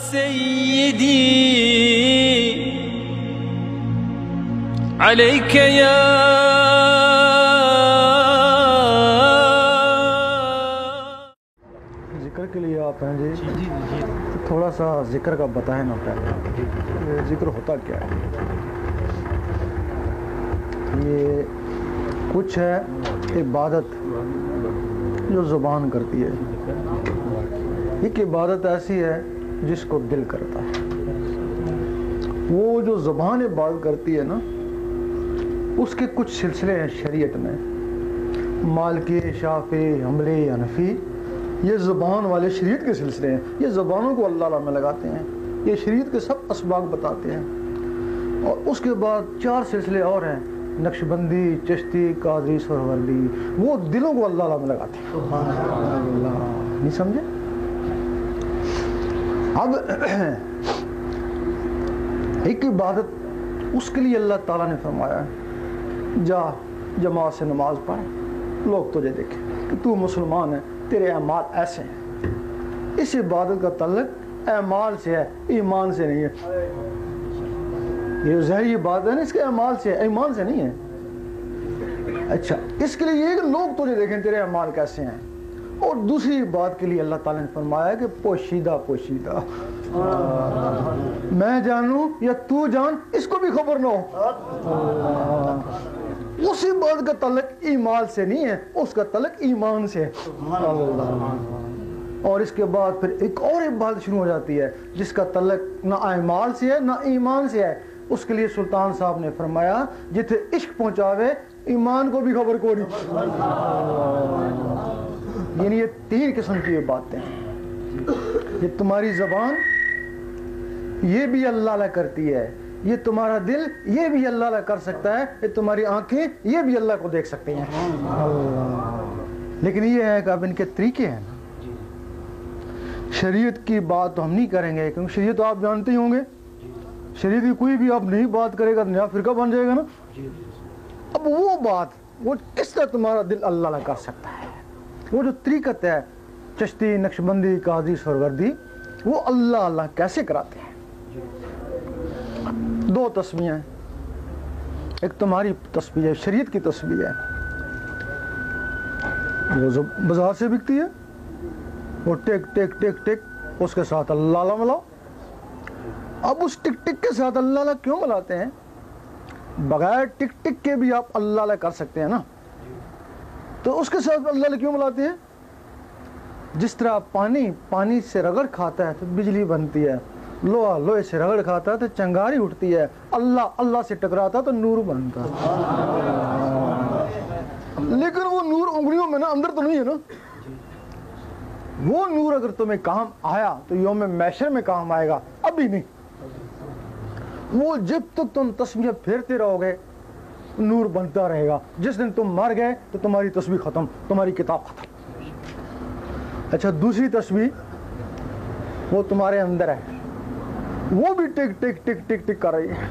سيدي عليك يا ذکر کے لیے آپ ہیں جی تھوڑا سا ذکر کا بتائیں نا پہلے یہ ذکر ہوتا کیا ہے؟ یہ کچھ ہے عبادت جو زبان کرتی ہے، ایک عبادت ایسی ہے جس کو دل کرتا ہے۔ وہ جو زبان عبادت کرتی ہے نا، اس کے کچھ سلسلے ہیں شریعت میں، مالکی، شافعی، حنبلی، حنفی، یہ زبان والے شریعت کے سلسلے ہیں۔ یہ زبانوں کو اللہ تعالیٰ میں لگاتے ہیں، یہ شریعت کے سب اسباق بتاتے ہیں۔ اور اس کے بعد 4 سلسلے اور ہیں، نقشبندی، چشتی، قادری، سہروردی، وہ دلوں کو اللہ تعالیٰ میں لگاتے ہیں۔ اللہ نہیں سمجھے؟ اب ایک عبادت اس کے لیے اللہ تعالیٰ نے فرمایا ہے، جا جماعت سے نماز پڑھ، لوگ تجھے دیکھیں کہ تو مسلمان ہے، تیرے اعمال ایسے ہیں۔ اس عبادت کا تعلق اعمال سے ہے، ایمان سے نہیں ہے۔ یہ ظاہری عبادت ہے نا، اس کے اعمال سے ہے، ایمان سے نہیں ہے۔ اچھا، اس کے لیے یہ کہ لوگ تجھے دیکھیں تیرے اعمال کیسے ہیں۔ اور دوسری بات کے لیے اللہ تعالیٰ نے فرمایا کہ پوشیدہ پوشیدہ، میں جانوں یا تو جان، اس کو بھی خبر نہ ہو۔ اسی بات کا تعلق ایمان سے نہیں ہے، اس کا تعلق ایمان سے ہے۔ اور اس کے بعد پھر ایک اور عبادت شروع ہو جاتی ہے جس کا تعلق نہ اعمال سے ہے نہ ایمان سے ہے۔ اس کے لیے سلطان صاحب نے فرمایا جتھے عشق پہنچاوے ایمان کو بھی خبر کو نہیں۔ یعنی یہ 3 قسم کی باتیں ہیں۔ یہ تمہاری زبان، یہ بھی اللہ اللہ کرتی ہے، یہ تمہارا دل، یہ بھی اللہ اللہ کر سکتا ہے، یہ تمہاری آنکھیں، یہ بھی اللہ کو دیکھ سکتے ہیں۔ لیکن یہ ہے کہ اب ان کے طریقے ہیں۔ شریعت کی بات تو ہم نہیں کریں گے کیونکہ شریعت تو آپ جانتے ہی ہوں گے، شریعت کی کوئی بھی آپ نہیں بات کرے گا تو نیا فرقہ بن جائے گا نا۔ اب وہ بات، وہ کس طرح تمہارا دل اللہ اللہ کر سکتا ہے، وہ جو طریقت ہے چشتی، نقشبندی، قادری، سہروردی، وہ اللہ اللہ کیسے کراتے ہیں۔ 2 تسبیحیں ہیں، ایک تمہاری تسبیح ہے، شریعت کی تسبیح ہے، وہ بازار سے بکتی ہے، وہ ٹک ٹک ٹک ٹک، اس کے ساتھ اللہ اللہ ملاؤ۔ اب اس ٹک ٹک کے ساتھ اللہ اللہ کیوں ملاتے ہیں؟ بغیر ٹک ٹک کے بھی آپ اللہ اللہ کر سکتے ہیں نا، تو اس کے ساتھ اللہ اللہ کیوں ملاتے ہیں؟ جس طرح پانی سے رگڑ کھاتا ہے تو بجلی بنتی ہے، لوہا لوہے سے رگڑ کھاتا ہے تو چنگاری اٹھتی ہے، اللہ اللہ سے ٹکراتا تو نور بنتا ہے۔ لیکن وہ نور انگلیوں میں نا، اندر تو نہیں ہے نا۔ وہ نور اگر تمہیں کام آیا تو یوم محشر میں کام آئے گا، ابھی نہیں۔ وہ جب تک تم تسبیح پھیرتے رہو گے نور بنتا رہے گا، جس دن تم مر گئے تو تمہاری تسبیح ختم، تمہاری کتاب ختم۔ اچھا، دوسری تسبیح وہ تمہارے اندر ہے، وہ بھی ٹک ٹک ٹک ٹک ٹک کر رہی ہے،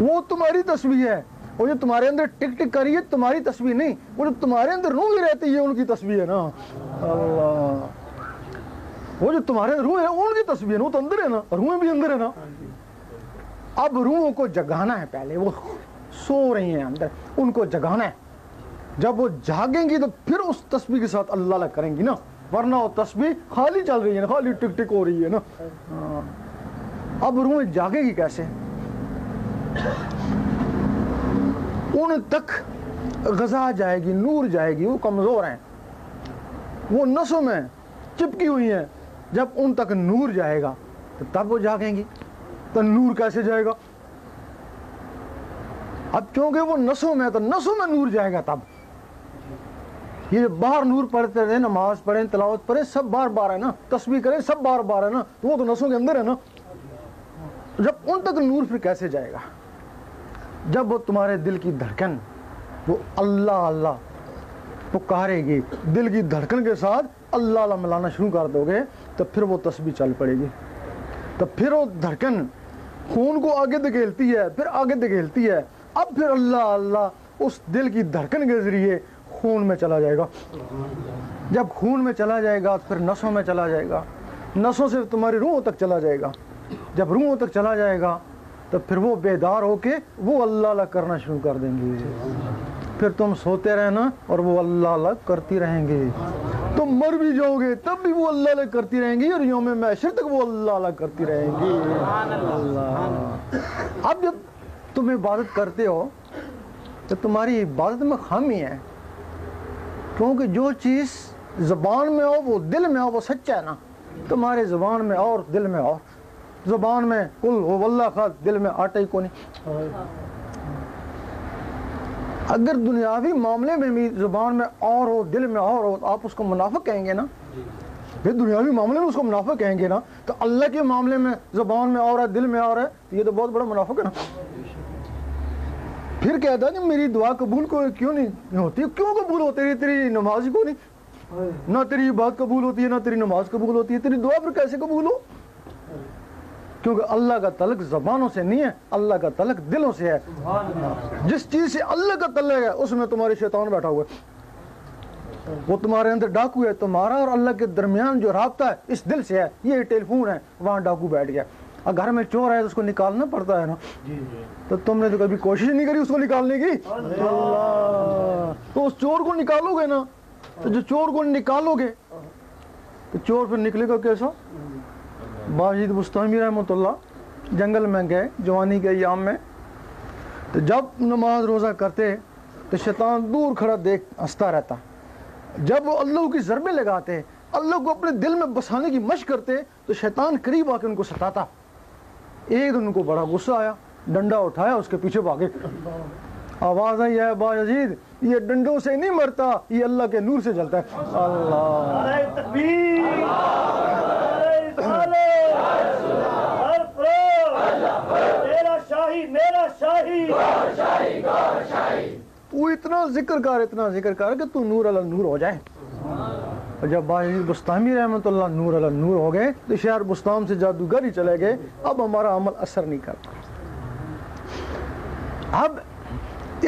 وہ تمہاری تسبیح ہے۔ وہ جو تمہارے اندر ٹک ٹک کر رہی ہے تمہاری تسبیح نہیں، وہ جو تمہارے اندر روح رہتی ہے ان کی تسبیح ہے نا۔ اللہ، وہ جو تمہارے روح ہے ان کی تسبیح ہے نا، وہ تو اندر ہے نا، روحیں بھی اندر ہے نا۔ اب روحوں کو جگانا ہے، پہلے وہ سو رہی ہیں اندر، ان کو جگانا ہے۔ جب وہ جاگیں گی تو پھر اس تسبیح کے ساتھ اللہ اللہ کریں گی نا، ورنہ وہ تسبیح خالی چل رہی ہے نا، خالی ٹک ٹک ہو رہی ہے نا۔ اب روح جاگے گی کیسے؟ ان تک غذا جائے گی، نور جائے گی، وہ کمزور ہیں، وہ نسوں میں چپکی ہوئی ہیں۔ جب ان تک نور جائے گا تو تب وہ جاگیں گی۔ تو نور کیسے جائے گا؟ اب کیونکہ وہ نسوں میں، تو نسوں میں نور جائے گا تب۔ یہ باہر نور پڑھتے رہے، نماز پڑھیں، تلاوت پڑھیں، سب بار بار ہے نا، تسبیح کریں، سب بار بار ہے نا، وہ تو نسوں کے اندر ہے نا۔ جب ان تک نور پھر کیسے جائے گا؟ جب وہ تمہارے دل کی دھڑکن وہ اللہ اللہ پکارے گی، دل کی دھڑکن کے ساتھ اللہ اللہ ملانا شروع کر دو گے تو پھر وہ تسبیح چل پڑے گی۔ تو پھر وہ دھڑکن خون کو آگے دھکیلتی ہے، پھر آگے دھکیلتی ہے، اب پھر اللہ اللہ اس دل کی دھڑکن کے ذریعے خون میں چلا جائے گا۔ جب خون میں چلا جائے گا تو پھر نسوں میں چلا جائے گا، نسوں سے تمہاری روحوں تک چلا جائے گا. جب روحوں تک چلا جائے گا تو پھر وہ بیدار ہو کے وہ اللہ اللہ کرنا شروع کر دیں گے. پھر تم سوتے رہنا اور وہ اللہ اللہ کرتی رہیں گے. تم مر بھی جاؤ گے تب بھی وہ اللہ اللہ کرتی رہیں گی اور یوم محشر تک وہ اللہ اللہ کرتی رہیں گی. اب جب تم عبادت کرتے ہو تو تمہاری عبادت میں خامی ہے, کیونکہ جو چیز زبان میں ہو وہ دل میں ہو وہ سچا ہے نا. تمہارے زبان میں اور دل میں اور, زبان میں قل هو اللہ کا, دل میں آٹا ہی کو نہیں. اگر دنیاوی معاملے میں بھی زبان میں اور ہو دل میں اور ہو, آپ اس کو منافق کہیں گے نا. پھر دنیاوی معاملے میں اس کو منافق کہیں گے نا, تو اللہ کے معاملے میں زبان میں اور ہے دل میں اور ہے, یہ تو بہت بڑا منافق ہے نا. پھر کہتا ہے کہ میری دعا قبول کیوں نہیں ہوتی, کیوں قبول ہوتی ہے, تیری نماز کو نہیں, نہ تیری بات قبول ہوتی ہے نہ تیری نماز قبول ہوتی ہے, تیری دعا پھر کیسے قبول ہو؟ کیونکہ اللہ کا تعلق زبانوں سے نہیں ہے, اللہ کا تعلق دلوں سے ہے. جس چیز سے اللہ کا تعلق ہے اس میں تمہارے شیطان بیٹھا ہوا ہے, وہ تمہارے اندر ڈاکو ہے. تمہارا اور اللہ کے درمیان جو رابطہ ہے اس دل سے ہے. یہ ٹیلی فون ہے, وہاں ڈاکو بیٹھ گیا. اور گھر میں چور ہے تو اس کو نکالنا پڑتا ہے نا. تو تم نے تو کبھی کوشش نہیں کری اس کو نکالنے کی. اللہ, تو اس چور کو نکالو گے نا, تو جو چور کو نکالو گے تو چور پھر نکلے گا کیسا؟ باجید بستامی رحمۃ اللہ جنگل میں گئے جوانی کے ایام میں, تو جب نماز روزہ کرتے تو شیطان دور کھڑا دیکھ ہنستا رہتا. جب وہ اللہ کی ضربیں لگاتے, اللہ کو اپنے دل میں بسانے کی مشق کرتے, تو شیطان قریب آ کے ان کو ستاتا. ایک دن ان کو بڑا غصہ آیا, ڈنڈا اٹھایا, اس کے پیچھے بھاگے. آواز آئی ہے باجید یہ ڈنڈوں سے نہیں مرتا, یہ اللہ کے نور سے جلتا ہے. وہ اتنا ذکر کر کہ تو نور علی نور ہو جائے. اور جب باجید بستامی رحمۃ اللہ نور علی نور ہو گئے تو شہر بستان سے جادوگر ہی چلے گئے. اب ہمارا عمل اثر نہیں کرتا. اب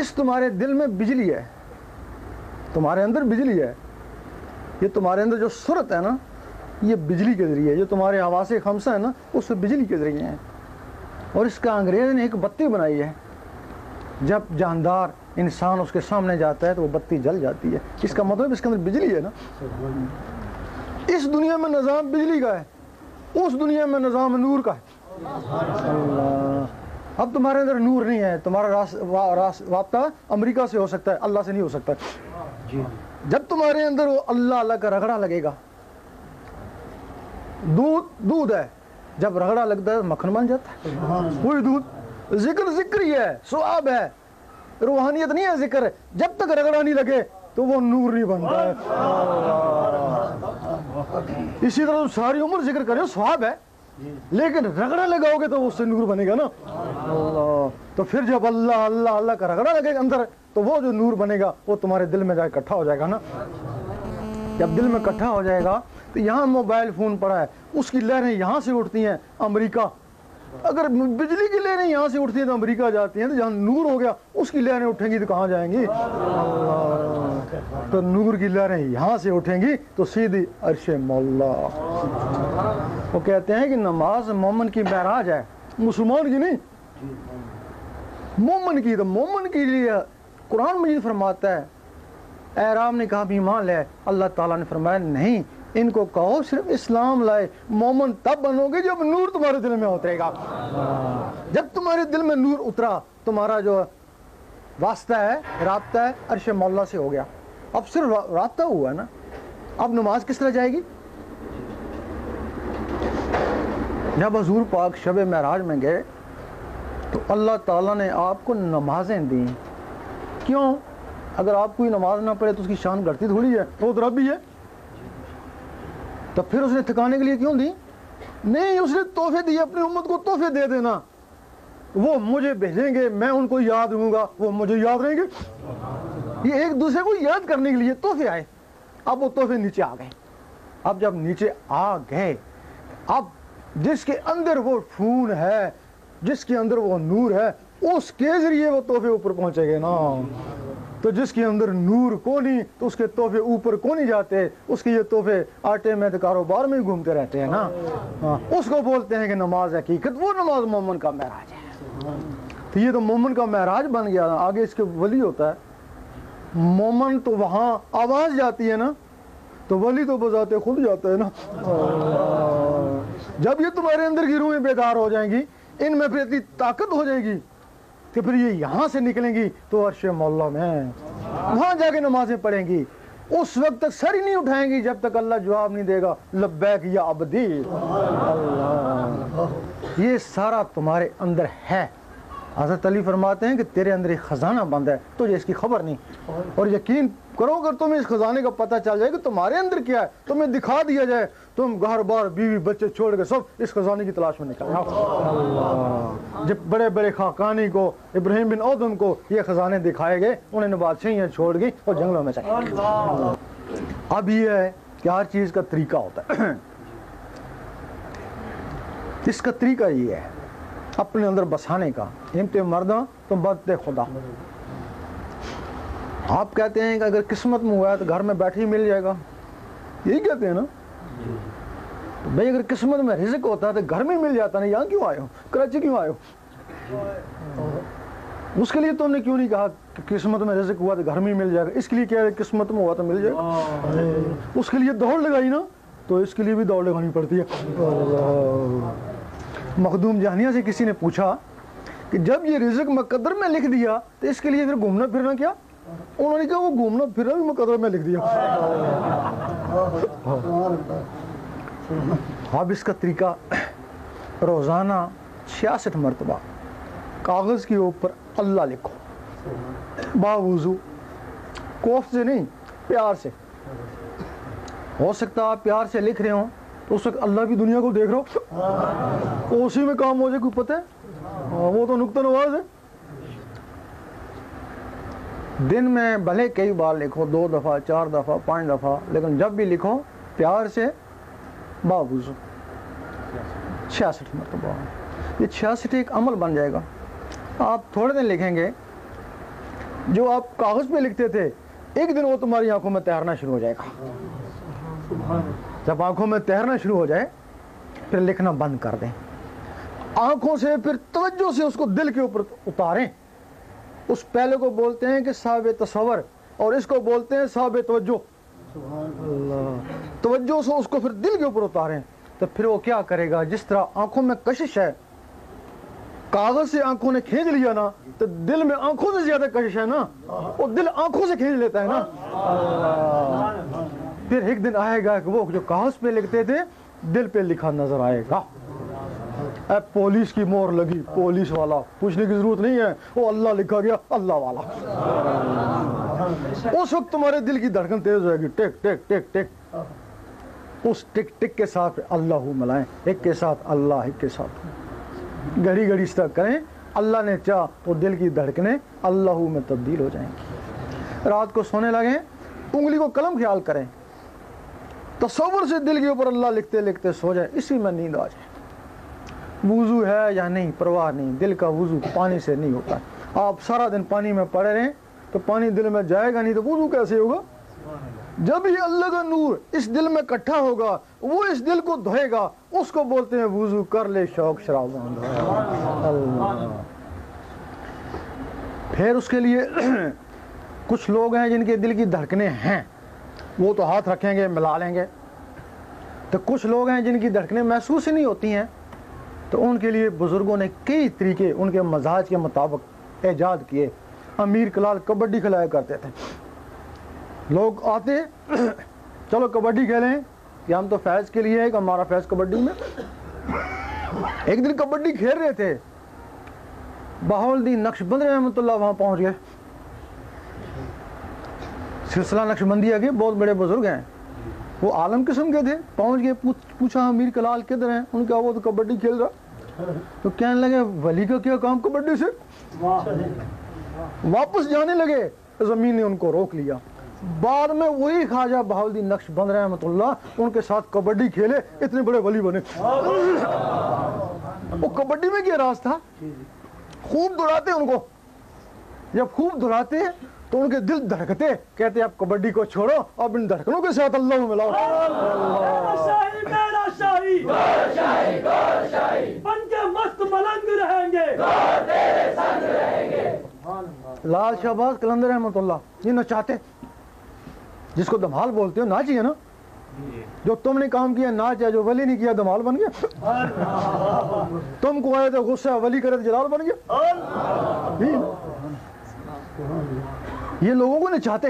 اس تمہارے دل میں بجلی ہے, تمہارے اندر بجلی ہے. یہ تمہارے اندر جو صورت ہے نا یہ بجلی کے ذریعے, جو تمہارے حواس خمسہ ہے نا اس سے بجلی کے ذریعے ہیں. اور اس کا انگریز نے ایک بتی بنائی ہے, جب جاندار انسان اس کے سامنے جاتا ہے تو وہ بتی جل جاتی ہے. اس کا مطلب اس کے اندر بجلی ہے نا. اس دنیا میں نظام بجلی کا ہے, اس دنیا میں نظام نور کا ہے. اللہ, اب تمہارے اندر نور نہیں ہے, تمہارا رابطہ امریکہ سے ہو سکتا ہے, اللہ سے نہیں ہو سکتا. جب تمہارے اندر وہ اللہ اللہ کا رگڑا لگے گا, دودھ ہے, جب رگڑا لگتا ہے مکھن بن جاتا ہے. وہی دودھ, ذکر ہی ہے, ثواب ہے, روحانیت نہیں ہے ذکر. جب تک رگڑا نہیں لگے تو وہ نور نہیں بنتا ہے. اسی طرح ساری عمر ذکر کرے ثواب ہے, لیکن رگڑا لگاؤ گے تو اس سے نور بنے گا نا. تو پھر جب اللہ اللہ اللہ کا رگڑا لگے گا اندر تو وہ جو نور بنے گا وہ تمہارے دل میں جا کے اکٹھا ہو جائے گا نا. جب دل میں اکٹھا ہو جائے گا تو یہاں موبائل فون پڑا ہے, اس کی لہریں یہاں سے اٹھتی ہیں امریکہ. اگر بجلی کی لہریں یہاں سے اٹھتی ہیں تو امریکہ جاتی ہیں, تو جہاں نور ہو گیا اس کی لہریں اٹھیں گی تو کہاں جائیں گی؟ تو نور کی لہریں یہاں سے اٹھیں گی تو سیدھی عرش مولا. وہ کہتے ہیں کہ نماز مومن کی معراج ہے, مسلمان کی نہیں, مومن کی. تو مومن کے لیے قرآن مجید فرماتا ہے, اعراب نے کہا بھی ایمان لے, اللہ تعالیٰ نے فرمایا نہیں, ان کو کہو صرف اسلام لائے. مومن تب بنو گے جب نور تمہارے دل میں اترے گا. جب تمہارے دل میں نور اترا, تمہارا جو واسطہ ہے, رابطہ ہے, عرش مولا سے ہو گیا. اب صرف رابطہ ہوا ہے نا, اب نماز کس طرح جائے گی؟ جب حضور پاک شب معراج میں گئے تو اللہ تعالیٰ نے آپ کو نمازیں دیں. کیوں؟ اگر آپ کوئی نماز نہ پڑھے تو اس کی شان گھٹتی تھوڑی ہے, وہ تو رب ہی ہے. تو پھر اس نے ٹھکانے کے لیے کیوں دی؟ نہیں, اس نے تحفے دیے, اپنی امت کو تحفے دے دینا. وہ مجھے بھیجیں گے, میں ان کو یاد رہوں گا, وہ مجھے یاد رہیں گے. یہ ایک دوسرے کو یاد کرنے کے لیے تحفے آئے. اب وہ تحفے نیچے آ گئے. اب جب نیچے آ گئے, اب جس کے اندر وہ خون ہے, جس کے اندر وہ نور ہے, اس کے ذریعے وہ تحفے اوپر پہنچے گے نا. تو جس کے اندر نور کو نہیں تو اس کے تحفے اوپر کو نہیں جاتے، اس کے یہ تحفے آٹے میں تو کاروبار میں ہی گھومتے رہتے ہیں نا. اس کو بولتے ہیں کہ نماز حقیقت، وہ نماز مومن کا معراج ہے. تو یہ تو مومن کا معراج بن گیا. آگے اس کے ولی ہوتا ہے. مومن تو وہاں آواز جاتی ہے نا، تو ولی تو بذات خود جاتا ہے نا. جب یہ تمہارے اندر کی روحیں بیدار ہو جائیں گی، ان میں پھر اتنی طاقت ہو جائے گی کہ پھر یہ یہاں سے نکلیں گی تو عرش مولا میں وہاں جا کے نمازیں پڑھیں گی. اس وقت تک سر ہی نہیں اٹھائیں گی جب تک اللہ جواب نہیں دے گا لبیک یا عبدی. اللہ، یہ سارا تمہارے اندر ہے. حضرت علی فرماتے ہیں کہ تیرے اندر ایک خزانہ بند ہے، تجھے اس کی خبر نہیں. اور یقین کرو اگر تمہیں اس خزانے کا پتہ چل جائے کہ تمہارے اندر کیا ہے، تمہیں دکھا دیا جائے، تم گھر بار بیوی بچے چھوڑ کے سب اس خزانے کی تلاش میں نکل جاؤ. جب بڑے بڑے خاقانی کو، ابراہیم بن ادم کو یہ خزانے دکھائے گئے، انہوں نے بادشاہیاں چھوڑ گئی اور جنگلوں میں چلے گئے. اب یہ ہے کہ ہر چیز کا طریقہ ہوتا ہے. اس کا طریقہ یہ ہے اپنے اندر بسانے کا. ہمت مردہ تو بدت خدا. آپ کہتے ہیں کہ اگر قسمت میں ہوا ہے تو گھر میں بیٹھے ہی مل جائے گا، یہی کہتے ہیں نا بھائی. اگر قسمت میں رزق ہوتا ہے تو گھر میں مل جاتا. نہیں، یہاں کیوں آئے ہو، کراچی کیوں آئے ہو؟ اس کے لیے تم نے کیوں نہیں کہا کہ قسمت میں رزق ہوا تو گھر میں ہی مل جائے گا؟ اس کے لیے کیا ہے قسمت میں ہوا تو مل جائے گا. اس کے لیے دوڑ لگائی نا، تو اس کے لیے بھی دوڑ لگانی پڑتی ہے. مخدوم جہانیہ سے کسی نے پوچھا کہ جب یہ رزق مقدر میں لکھ دیا تو اس کے لیے پھر گھومنا پھرنا کیا؟ انہوں نے کہا وہ گھومنا پھرنا بھی مقدر میں لکھ دیا. اب اس کا طریقہ روزانہ 66 مرتبہ کاغذ کے اوپر اللہ لکھو، باوضو، کوف سے نہیں، پیار سے. ہو سکتا آپ پیار سے لکھ رہے ہوں تو اس وقت اللہ بھی دنیا کو دیکھ رہا ہو، اسی میں کام ہو جائے. کوئی پتہ ہے وہ تو نقطہ نواز ہے. دن میں بھلے کئی بار لکھو، 2 دفعہ 4 دفعہ 5 دفعہ، لیکن جب بھی لکھو پیار سے باوضو 66 مرتبہ. یہ 66 ایک عمل بن جائے گا. آپ تھوڑے دن لکھیں گے، جو آپ کاغذ پہ لکھتے تھے ایک دن وہ تمہاری آنکھوں میں تیرنا شروع ہو جائے گا. جب آنکھوں میں تیرنا شروع ہو جائے پھر لکھنا بند کر دیں. آنکھوں سے پھر توجہ سے اس کو دل کے اوپر اتاریں. اس پہلے کو بولتے ہیں کہ صاحب تصور، اور اس کو بولتے ہیں صاحب توجہ. توجہ سے اس کو پھر دل کے اوپر اتاریں. تو پھر وہ کیا کرے گا؟ جس طرح آنکھوں میں کشش ہے، کاغذ سے آنکھوں نے کھینچ لیا نا، تو دل میں آنکھوں سے زیادہ کشش ہے نا، وہ دل آنکھوں سے کھینچ لیتا ہے نا. پھر ایک دن آئے گا کہ وہ جو کاغذ پہ لکھتے تھے دل پہ لکھا نظر آئے گا. اے پولیس کی مور لگی، پولیس والا، پوچھنے کی ضرورت نہیں ہے، وہ اللہ لکھا گیا، اللہ والا. اس وقت تمہارے دل کی دھڑکن تیز ہو جائے گی، ٹک ٹک ٹک ٹک. اس ٹک ٹک کے ساتھ اللہ ملائیں، ایک کے ساتھ اللہ، ایک کے ساتھ گھڑی گھڑی اس طرح کریں. اللہ نے چاہ تو دل کی دھڑکنیں اللہ میں تبدیل ہو جائیں گی. رات کو سونے لگیں، انگلی کو قلم خیال کریں، تصور سے دل کے اوپر اللہ لکھتے لکھتے سو جائے، اسی میں نیند آ جائے. وضو ہے یا نہیں پرواہ نہیں، دل کا وضو پانی سے نہیں ہوتا. آپ سارا دن پانی میں پڑے رہیں تو پانی دل میں جائے گا نہیں، تو وضو کیسے ہوگا؟ جب ہی اللہ کا نور اس دل میں اکٹھا ہوگا، وہ اس دل کو دھوئے گا، اس کو بولتے ہیں وضو کر لے شوق شراب. اللہ. پھر اس کے لیے کچھ لوگ ہیں جن کے دل کی دھڑکنیں ہیں، وہ تو ہاتھ رکھیں گے ملا لیں گے. تو کچھ لوگ ہیں جن کی دھڑکنیں محسوس ہی نہیں ہوتی ہیں، تو ان کے لیے بزرگوں نے کئی طریقے ان کے مزاج کے مطابق ایجاد کیے. امیر کلال کبڈی کھلایا کرتے تھے. لوگ آتے چلو کبڈی کھیلیں، کہ ہم تو فیض کے لیے ہے کہ ہمارا فیض کبڈی میں. ایک دن کبڈی کھیل رہے تھے، بہاؤالدین نقشبندی رحمۃ اللہ وہاں پہنچ گئے. سلسلہ نقشبندیہ کے بہت بڑے بزرگ ہیں، وہ عالم قسم کے تھے. پہنچ گئے، پوچھا امیر کلال کدھر ہیں؟ ان کا وہ تو کبڈی کھیل رہا. تو کہنے لگے ولی کا کیا کام کبڈی سے؟ واپس جانے لگے، زمین نے ان کو روک لیا. بعد میں وہی خواجہ بہاؤالدین نقشبند رحمۃ اللہ ان کے ساتھ کبڈی کھیلے، اتنے بڑے ولی بنے. وہ کبڈی میں کیا راز تھا؟ خوب دوڑاتے ان کو. جب خوب دوڑاتے تو ان کے دل دھڑکتے، کہتے اب کبڈی کو چھوڑو، اب ان دھڑکنوں کے ساتھ اللہ کو ملاؤ۔ میرا شاہی بن کے مست ملنگ رہیں گے۔ لال شہباز قلندر رحمۃ اللہ یہ نچاتے، جس کو دمال بولتے ہو، ناچ ہی ہے نا، جو تم نے کام کیا ناچ ہے، جو ولی نہیں کیا دمال بن گیا، تم کو آئے تو غصہ، ولی کرے تو جلال بن گیا۔ یہ لوگوں کو نچاتے۔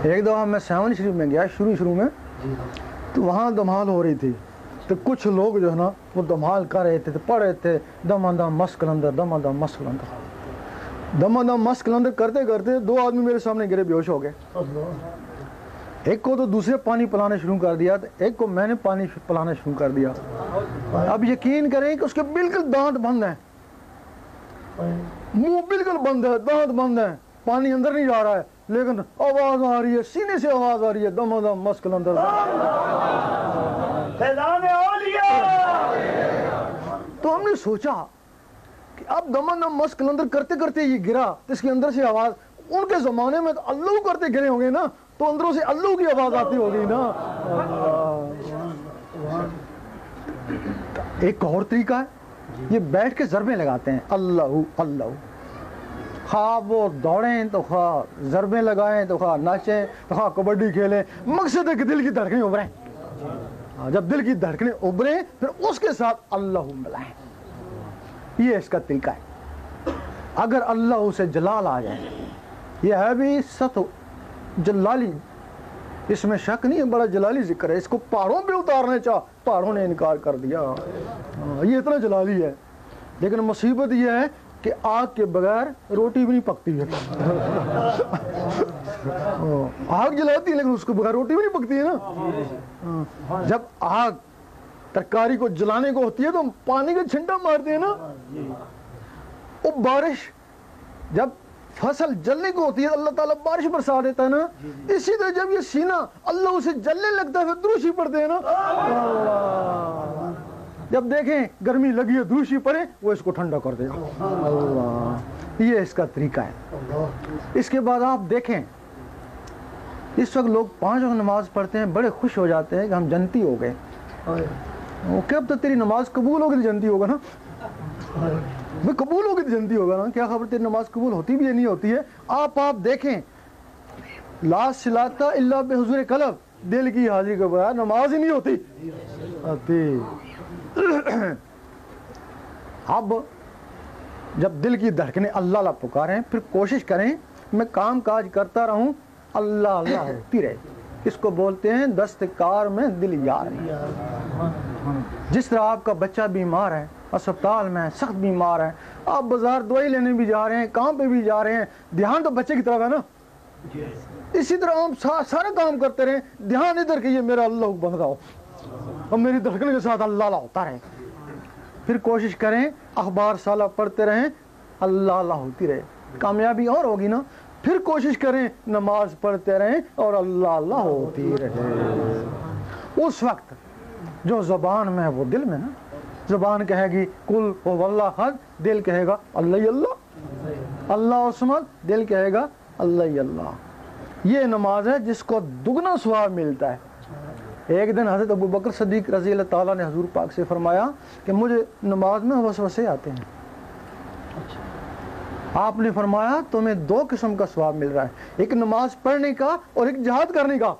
ایک دفعہ میں سیون شریف میں گیا شروع میں، تو وہاں دمال ہو رہی تھی، تو کچھ لوگ جو ہے نا وہ دمال کر رہے تھے، پڑھ رہے تھے دم دم مست کلندر، دم دم مست کلندر، دم دم مست کلندر کرتے کرتے 2 آدمی میرے سامنے گرے، بے ہوش ہو گئے۔ ایک کو تو دوسرے پانی پلانا شروع کر دیا، ایک کو میں نے پانی پلانا شروع کر دیا۔ اب یقین کریں کہ اس کے بالکل دانت بند ہیں، منہ بالکل بند ہے، دانت بند ہے، پانی اندر نہیں جا رہا ہے، لیکن آواز آ رہی ہے، سینے سے آواز آ رہی ہے، دم دم مست کلندر۔ تو ہم نے سوچا کہ اب دم دم مست کلندر کرتے کرتے یہ گرا، تو اس کے اندر سے آواز، ان کے زمانے میں تو اللہ کرتے گرے ہوں گے نا، تو اندروں سے اللہ کی آواز آتی ہوگی نا۔ ایک اور طریقہ ہے، یہ بیٹھ کے ضربیں لگاتے ہیں، اللہ اللہ، خواہ وہ دوڑیں تو خواہ ضربیں لگائیں تو خواہ ناچیں تو خواہ کبڈی کھیلیں، مقصد ہے کہ دل کی دھڑکنیں ابھریں۔ جب دل کی دھڑکنیں ابھریں پھر اس کے ساتھ اللہ ملائیں، یہ اس کا طریقہ ہے۔ اگر اللہ سے جلال آ جائے، یہ ہے بھی ست جلالی، اس میں شک نہیں ہے، بڑا جلالی ذکر ہے، اس کو پہاڑوں پہ اتارنے چاہ، پہاڑوں نے انکار کر دیا، یہ اتنا جلالی ہے۔ لیکن مصیبت یہ ہے کہ آگ کے بغیر روٹی بھی نہیں پکتی ہے، آگ جلاتی ہے لیکن اس کے بغیر روٹی بھی نہیں پکتی ہے نا۔ جب آگ ترکاری کو جلانے کو ہوتی ہے تو ہم پانی کا چھنٹا مارتے ہیں نا، وہ بارش جب فصل جلنے کو ہوتی ہے اللہ تعالیٰ بارش برسا دیتا ہے نا، اسی طرح جب یہ سینہ اللہ اسے جلنے لگتا ہے پھر دروشی پڑھتے ہیں نا، جب دیکھیں گرمی لگی ہے دروشی پڑھے، وہ اس کو ٹھنڈا کر دے گا، اللہ، یہ اس کا طریقہ ہے۔ اس کے بعد آپ دیکھیں اس وقت لوگ 5 وقت نماز پڑھتے ہیں، بڑے خوش ہو جاتے ہیں کہ ہم جنتی ہو گئے، کہ اب تو تیری نماز قبول ہوگی تو جنتی ہوگا نا، وہ قبول ہوگی تو جنتی ہوگا نا، کیا خبر تیری نماز قبول ہوتی بھی ہے نہیں ہوتی ہے۔ آپ دیکھیں لا صلاۃ الا بحضور قلب، دل کی حاضری کے بغیر نماز ہی نہیں ہوتی۔ اب جب دل کی دھڑکنیں اللہ اللہ پکاریں، پھر کوشش کریں میں کام کاج کرتا رہوں، اللہ اللہ ہوتی رہے، اس کو بولتے ہیں دستکار میں دل یار ہے۔ جس طرح آپ کا بچہ بیمار ہے، اسپتال میں سخت بیمار ہے، آپ بازار دوائی لینے بھی جا رہے ہیں، کام پہ بھی جا رہے ہیں، دھیان تو بچے کی طرف ہے نا، اسی طرح ہم سارا کام کرتے رہیں، دھیان ادھر کہ یہ میرا اللہ بن رہا ہو اور میری دھڑکن کے ساتھ اللہ اللہ ہوتا رہے۔ پھر کوشش کریں اخبار سالہ پڑھتے رہیں، اللہ اللہ ہوتی رہے، کامیابی اور ہوگی نا۔ پھر کوشش کریں نماز پڑھتے رہیں اور اللہ اللہ ہوتی رہے۔ اس وقت جو زبان میں ہے وہ دل میں نا، زبان کہے گی کل هو اللہ احد، دل کہے گا اللہ اللہ، اللہ الصمد، دل کہے گا اللہ اللہ۔ یہ نماز ہے جس کو دگنا ثواب ملتا ہے۔ ایک دن حضرت ابو بکر صدیق رضی اللہ تعالیٰ نے حضور پاک سے فرمایا کہ مجھے نماز میں وسوسے آتے ہیں۔ آپ نے فرمایا تمہیں 2 قسم کا ثواب مل رہا ہے، ایک نماز پڑھنے کا اور ایک جہاد کرنے کا۔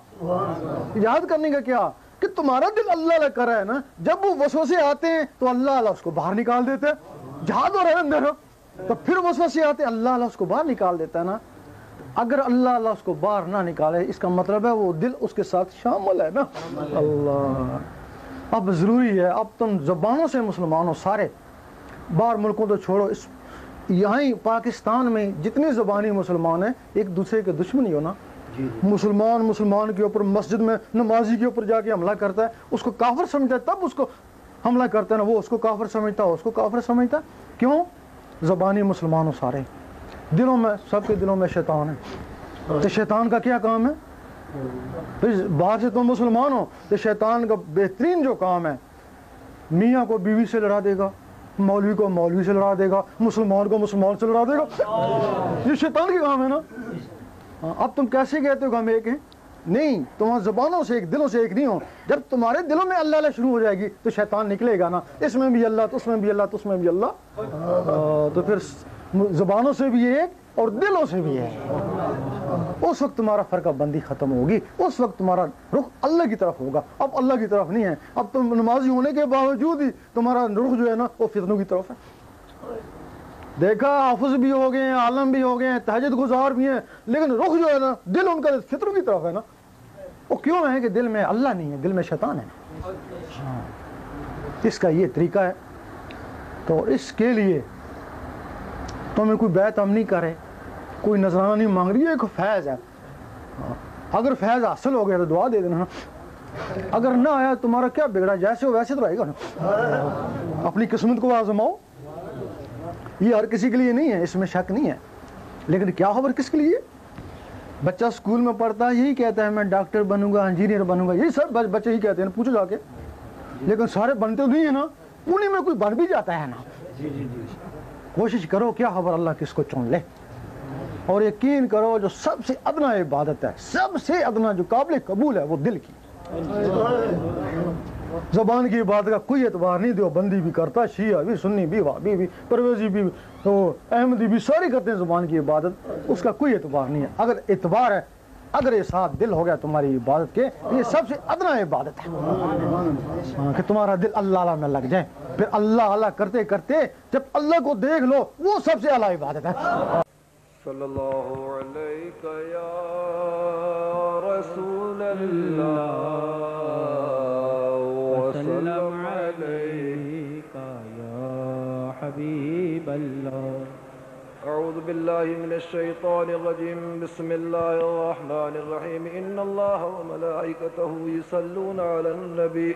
جہاد کرنے کا کیا کہ تمہارا دل اللہ اللہ کر رہا ہے نا، جب وہ وسوسے آتے ہیں تو اللہ اللہ اس کو باہر نکال دیتے ہیں، جہاد ہو رہا ہے اندر، تو پھر وسوسے آتے ہیں اللہ اللہ اس کو باہر نکال دیتا ہے نا۔ اگر اللہ اللہ اس کو باہر نہ نکالے، اس کا مطلب ہے وہ دل اس کے ساتھ شامل ہے نا۔ اللہ اب ضروری ہے، اب تم زبانوں سے مسلمان ہو سارے، باہر ملکوں تو چھوڑو، اس یہاں پاکستان میں جتنے زبانی مسلمان ہیں ایک دوسرے کے دشمن ہی ہونا۔ مسلمان کے اوپر مسجد میں نمازی کے اوپر جا کے حملہ کرتا ہے، اس کو کافر سمجھتا ہے، تب اس کو حملہ کرتا ہے نا، وہ اس کو کافر سمجھتا ہے، اس کو کافر سمجھتا ہے۔ کیوں؟ زبانی مسلمان ہو سارے، دلوں میں سب کے دلوں میں شیطان ہے۔ تو شیطان کا کیا کام ہے؟ پھر باہر سے تم مسلمان ہو تو شیطان کا بہترین جو کام ہے، میاں کو بیوی سے لڑا دے گا، مولوی کو مولوی سے لڑا دے گا، مسلمان کو مسلمان سے لڑا دے گا، یہ شیطان کے کام ہے نا۔ اب تم کیسے کہتے ہو کہ ہم ایک ہیں؟ نہیں، تمہاری زبانوں سے ایک، دلوں سے ایک نہیں ہو۔ جب تمہارے دلوں میں اللہ شروع ہو جائے گی تو شیطان نکلے گا نا، اس میں بھی اللہ، تو اس میں بھی اللہ، تو اس میں بھی اللہ، تو پھر زبانوں سے بھی ایک اور دلوں سے بھی ایک۔ اس وقت تمہارا فرقہ بندی ختم ہوگی، اس وقت تمہارا رخ اللہ کی طرف ہوگا۔ اب اللہ کی طرف نہیں ہے، اب تم نمازی ہونے کے باوجود ہی تمہارا رخ جو ہے نا وہ فتنوں کی طرف ہے۔ دیکھا حافظ بھی ہو گئے ہیں، عالم بھی ہو گئے ہیں، تہجد گزار بھی ہیں، لیکن رخ جو ہے نا دل ان کا فطروں کی طرف ہے نا۔ وہ کیوں ہے کہ دل میں اللہ نہیں ہے، دل میں شیطان ہے۔ اس کا یہ طریقہ ہے۔ تو اس کے لیے تمہیں کوئی بیعت ہم نہیں کرے، کوئی نذرانہ نہیں مانگ رہی ہے، ایک فیض ہے۔ اگر فیض حاصل ہو گیا تو دعا دے دینا، اگر نہ آیا تمہارا کیا بگڑا، جیسے ہو ویسے تو رہے گا نا۔ اپنی قسمت کو آزماؤ، یہ ہر کسی کے لیے نہیں ہے، اس میں شک نہیں ہے، لیکن کیا خبر کس کے لیے؟ بچہ اسکول میں پڑھتا ہے یہی کہتا ہے میں ڈاکٹر بنوں گا، انجینئر بنوں گا، یہی سب بچے ہی کہتے ہیں، پوچھو جا کے، لیکن سارے بنتے نہیں ہیں نا، انہیں میں کوئی بن بھی جاتا ہے نا۔ کوشش کرو، کیا خبر اللہ کس کو چن لے، اور یقین کرو جو سب سے ادنا عبادت ہے، سب سے ادنا جو قابل قبول ہے وہ دل کی۔ زبان کی عبادت کا کوئی اعتبار نہیں، دیو بندی بھی کرتا، شیعہ بھی، سنی بھی، وہابی بھی، پرویزی بھی، تو احمدی بھی، سارے کرتے ہیں زبان کی عبادت، اس کا کوئی اعتبار نہیں ہے۔ اگر اعتبار ہے، اگر یہ ساتھ دل ہو گیا تمہاری عبادت کے، یہ سب سے ادنا عبادت ہے کہ تمہارا دل اللہ اللہ میں لگ جائے، پھر اللہ اللہ کرتے کرتے جب اللہ کو دیکھ لو، وہ سب سے اعلیٰ عبادت ہے۔ صلی اللہ علیہ یا رسول اللہ وسلم علیک یا حبیب اللہ۔ اعوذ باللہ من الشیطان الرجیم، بسم اللہ الرحمن الرحیم، ان اللہ وملائکتہ یصلون علی النبی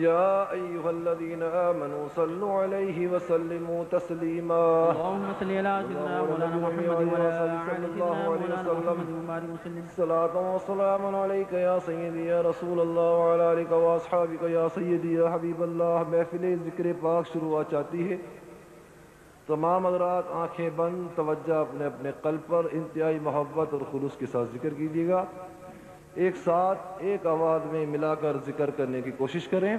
یا ایہا الذین آمنوا صلوا علیہ وسلموا تسلیما۔ اللهم صل على سيدنا مولانا محمد وعلى آل سيدنا مولانا محمد وبارك وسلم۔ صلاة وسلام علیک یا سیدی یا رسول اللہ وعلی آلک واصحابک یا سیدی یا حبیب اللہ۔ محفل ذکر پاک شروع چاہتی ہے، تمام حضرات آنکھیں بند، توجہ اپنے اپنے قلب پر انتہائی محبت اور خلوص کے ساتھ ذکر کیجیے گا۔ ایک ساتھ ایک آواز میں ملا کر ذکر کرنے کی کوشش کریں۔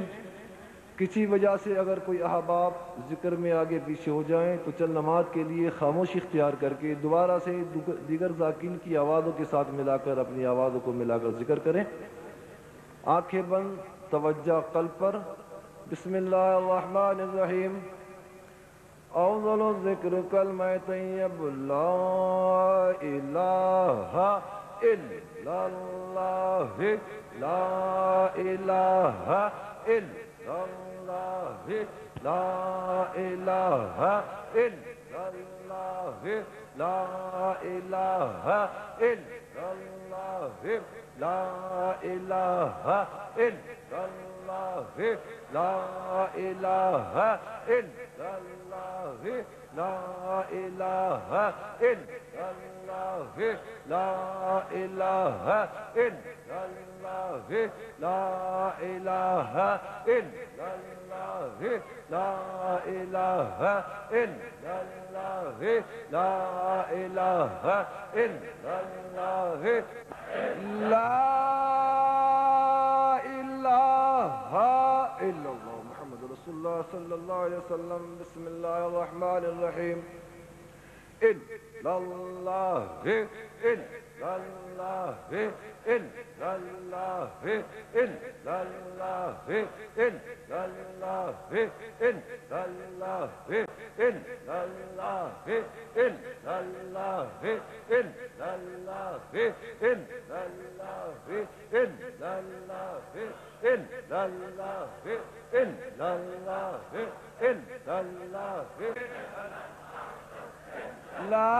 کسی وجہ سے اگر کوئی احباب ذکر میں آگے پیچھے ہو جائیں تو چند نماز کے لیے خاموشی اختیار کر کے دوبارہ سے دیگر ذاکرین کی آوازوں کے ساتھ ملا کر اپنی آوازوں کو ملا کر ذکر کریں۔ آنکھیں بند، توجہ قلب پر۔ بسم اللہ الرحمن الرحیم۔ افضل الذکر کلمہ طیب لا الہ الا اللہ، لا الہ الا اللہ، لا الہ الا اللہ، لا الہ الا اللہ، لا الہ الا اللہ، لا الہ الا اللہ، لا الہ الا اللہ، لا الہ الا اللہ، لا الہ الا اللہ، لا الہ الا اللہ، لا الہ الا اللہ، لا الہ الا اللہ محمد رسول اللہ صلی اللہ علیہ وسلم۔ بسم اللہ الرحمن الرحیم۔ الا اللہ الا اللہ الا اللہ الا اللہ الا اللہ الا اللہ الا اللہ الا اللہ الا اللہ الا اللہ الا اللہ الا اللہ الا اللہ الا اللہ، لا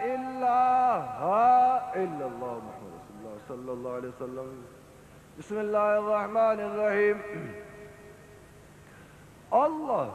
الہ الا اللہ محمد رسول اللہ صلی اللہ علیہ وسلم۔ بسم اللہ الرحمن الرحیم۔ اللہ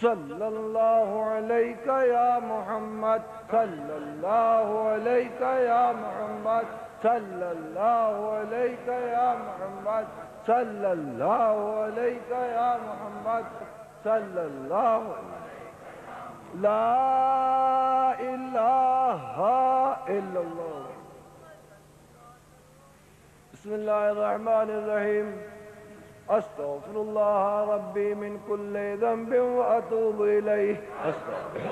صلی اللہ علیک یا محمد صلی اللہ علیک یا محمد صلی اللہ علیک یا محمد صلی اللہ علیک یا محمد صلی اللہ لا الہ الا اللہ. بسم اللہ الرحمن الرحیم. استغفر اللہ ربی من کل ذنب واتوب الیہ. استغفر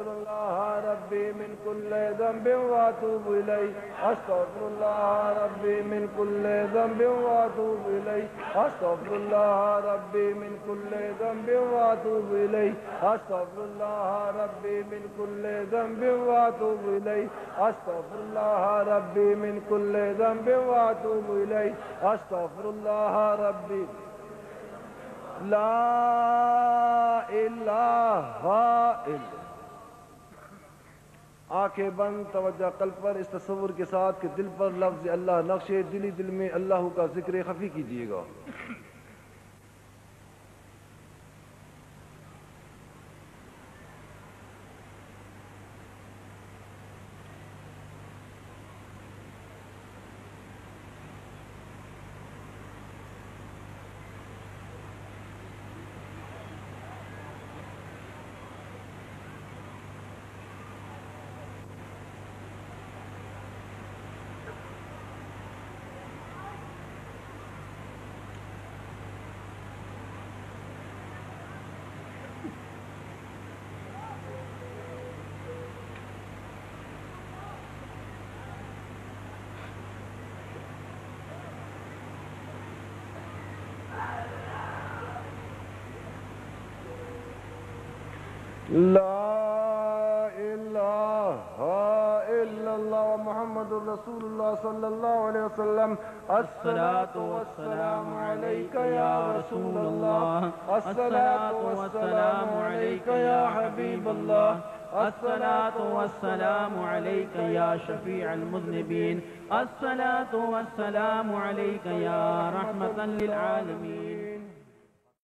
اللہ ربی من کل ذنب واتوب الیہ. استغفر اللہ ربی من کل ذنب واتوب الیہ. استغفر اللہ ربی من کل ذنب واتوب الیہ. استغفر اللہ ربی من کل ذنب واتوب الیہ. استغفر اللہ ربی من کل ذنب واتوب الیہ. استغفر اللہ ربی لا الہ الا. آنکھیں بند، توجہ قلب پر، اس تصور کے ساتھ کہ دل پر لفظ اللہ نقشے دلی دل میں اللہ کا ذکر خفی کیجیے گا. لا الہ الا اللہ محمد رسول اللہ صلی اللہ علیہ وسلم. الصلاة والسلام علیک یا رسول اللہ. الصلاة والسلام علیک یا حبیب اللہ. الصلاة والسلام علیک یا شفیع المذنبین. الصلاة والسلام علیک یا رحمة للعالمین.